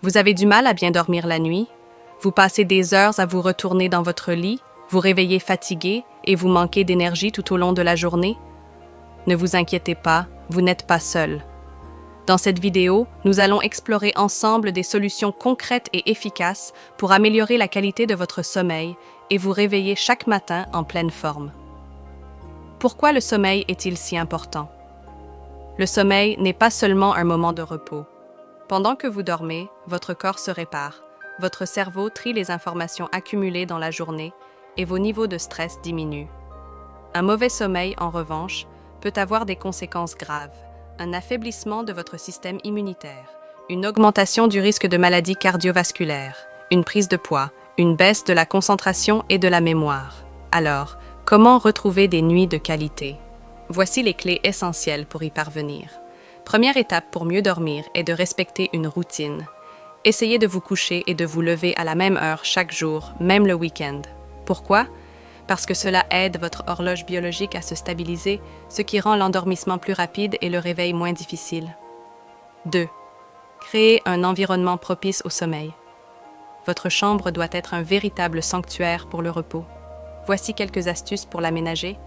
Vous avez du mal à bien dormir la nuit? Vous passez des heures à vous retourner dans votre lit, vous réveillez fatigué et vous manquez d'énergie tout au long de la journée? Ne vous inquiétez pas, vous n'êtes pas seul. Dans cette vidéo, nous allons explorer ensemble des solutions concrètes et efficaces pour améliorer la qualité de votre sommeil et vous réveiller chaque matin en pleine forme. Pourquoi le sommeil est-il si important? Le sommeil n'est pas seulement un moment de repos. Pendant que vous dormez, votre corps se répare, votre cerveau trie les informations accumulées dans la journée et vos niveaux de stress diminuent. Un mauvais sommeil, en revanche, peut avoir des conséquences graves. Un affaiblissement de votre système immunitaire, une augmentation du risque de maladies cardiovasculaires, une prise de poids, une baisse de la concentration et de la mémoire. Alors, comment retrouver des nuits de qualité? Voici les clés essentielles pour y parvenir. Première étape pour mieux dormir est de respecter une routine. Essayez de vous coucher et de vous lever à la même heure chaque jour, même le week-end. Pourquoi? Parce que cela aide votre horloge biologique à se stabiliser, ce qui rend l'endormissement plus rapide et le réveil moins difficile. 2. Créez un environnement propice au sommeil. Votre chambre doit être un véritable sanctuaire pour le repos. Voici quelques astuces pour l'aménager.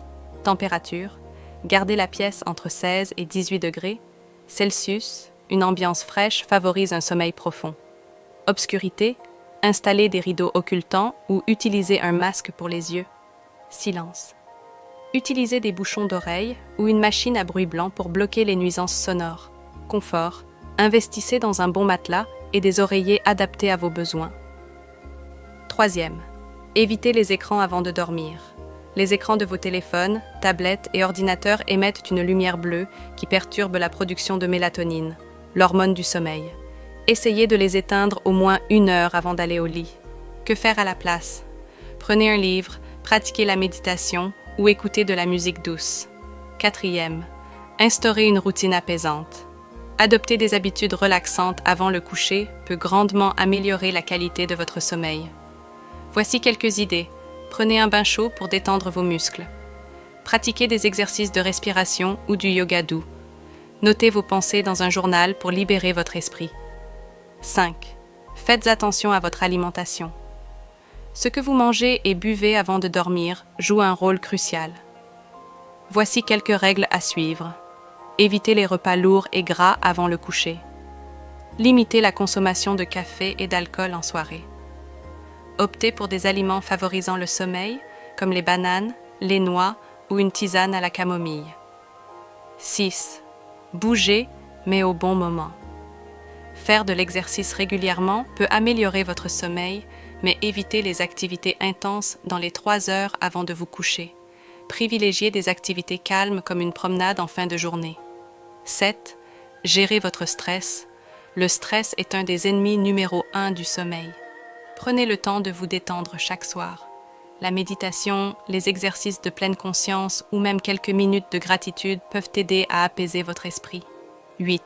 Température. Gardez la pièce entre 16 et 18 degrés. Celsius, une ambiance fraîche favorise un sommeil profond. Obscurité. Installez des rideaux occultants ou utilisez un masque pour les yeux. Silence. Utilisez des bouchons d'oreilles ou une machine à bruit blanc pour bloquer les nuisances sonores. Confort. Investissez dans un bon matelas et des oreillers adaptés à vos besoins. 3. Évitez les écrans avant de dormir. Les écrans de vos téléphones, tablettes et ordinateurs émettent une lumière bleue qui perturbe la production de mélatonine, l'hormone du sommeil. Essayez de les éteindre au moins 1 heure avant d'aller au lit. Que faire à la place? Prenez un livre, pratiquez la méditation ou écoutez de la musique douce. 4. Instaurez une routine apaisante. Adopter des habitudes relaxantes avant le coucher peut grandement améliorer la qualité de votre sommeil. Voici quelques idées. Prenez un bain chaud pour détendre vos muscles. Pratiquez des exercices de respiration ou du yoga doux. Notez vos pensées dans un journal pour libérer votre esprit. 5. Faites attention à votre alimentation. Ce que vous mangez et buvez avant de dormir joue un rôle crucial. Voici quelques règles à suivre. Évitez les repas lourds et gras avant le coucher. Limitez la consommation de café et d'alcool en soirée. Optez pour des aliments favorisant le sommeil, comme les bananes, les noix ou une tisane à la camomille. 6. Bougez, mais au bon moment. Faire de l'exercice régulièrement peut améliorer votre sommeil, mais évitez les activités intenses dans les 3 heures avant de vous coucher. Privilégiez des activités calmes comme une promenade en fin de journée. 7. Gérez votre stress. Le stress est un des ennemis numéro 1 du sommeil. Prenez le temps de vous détendre chaque soir. La méditation, les exercices de pleine conscience ou même quelques minutes de gratitude peuvent aider à apaiser votre esprit. 8.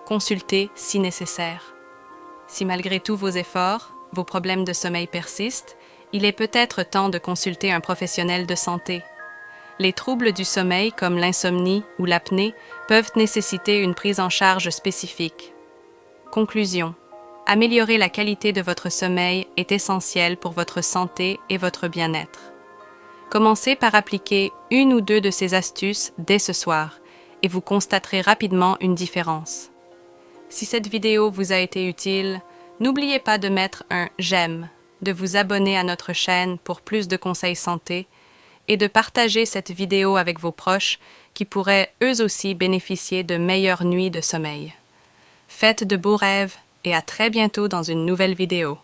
Consultez si nécessaire. Si malgré tous vos efforts, vos problèmes de sommeil persistent, il est peut-être temps de consulter un professionnel de santé. Les troubles du sommeil comme l'insomnie ou l'apnée peuvent nécessiter une prise en charge spécifique. Conclusion. Améliorer la qualité de votre sommeil est essentiel pour votre santé et votre bien-être. Commencez par appliquer 1 ou 2 de ces astuces dès ce soir et vous constaterez rapidement une différence. Si cette vidéo vous a été utile, n'oubliez pas de mettre un « j'aime », de vous abonner à notre chaîne pour plus de conseils santé et de partager cette vidéo avec vos proches qui pourraient eux aussi bénéficier de meilleures nuits de sommeil. Faites de beaux rêves et à très bientôt dans une nouvelle vidéo.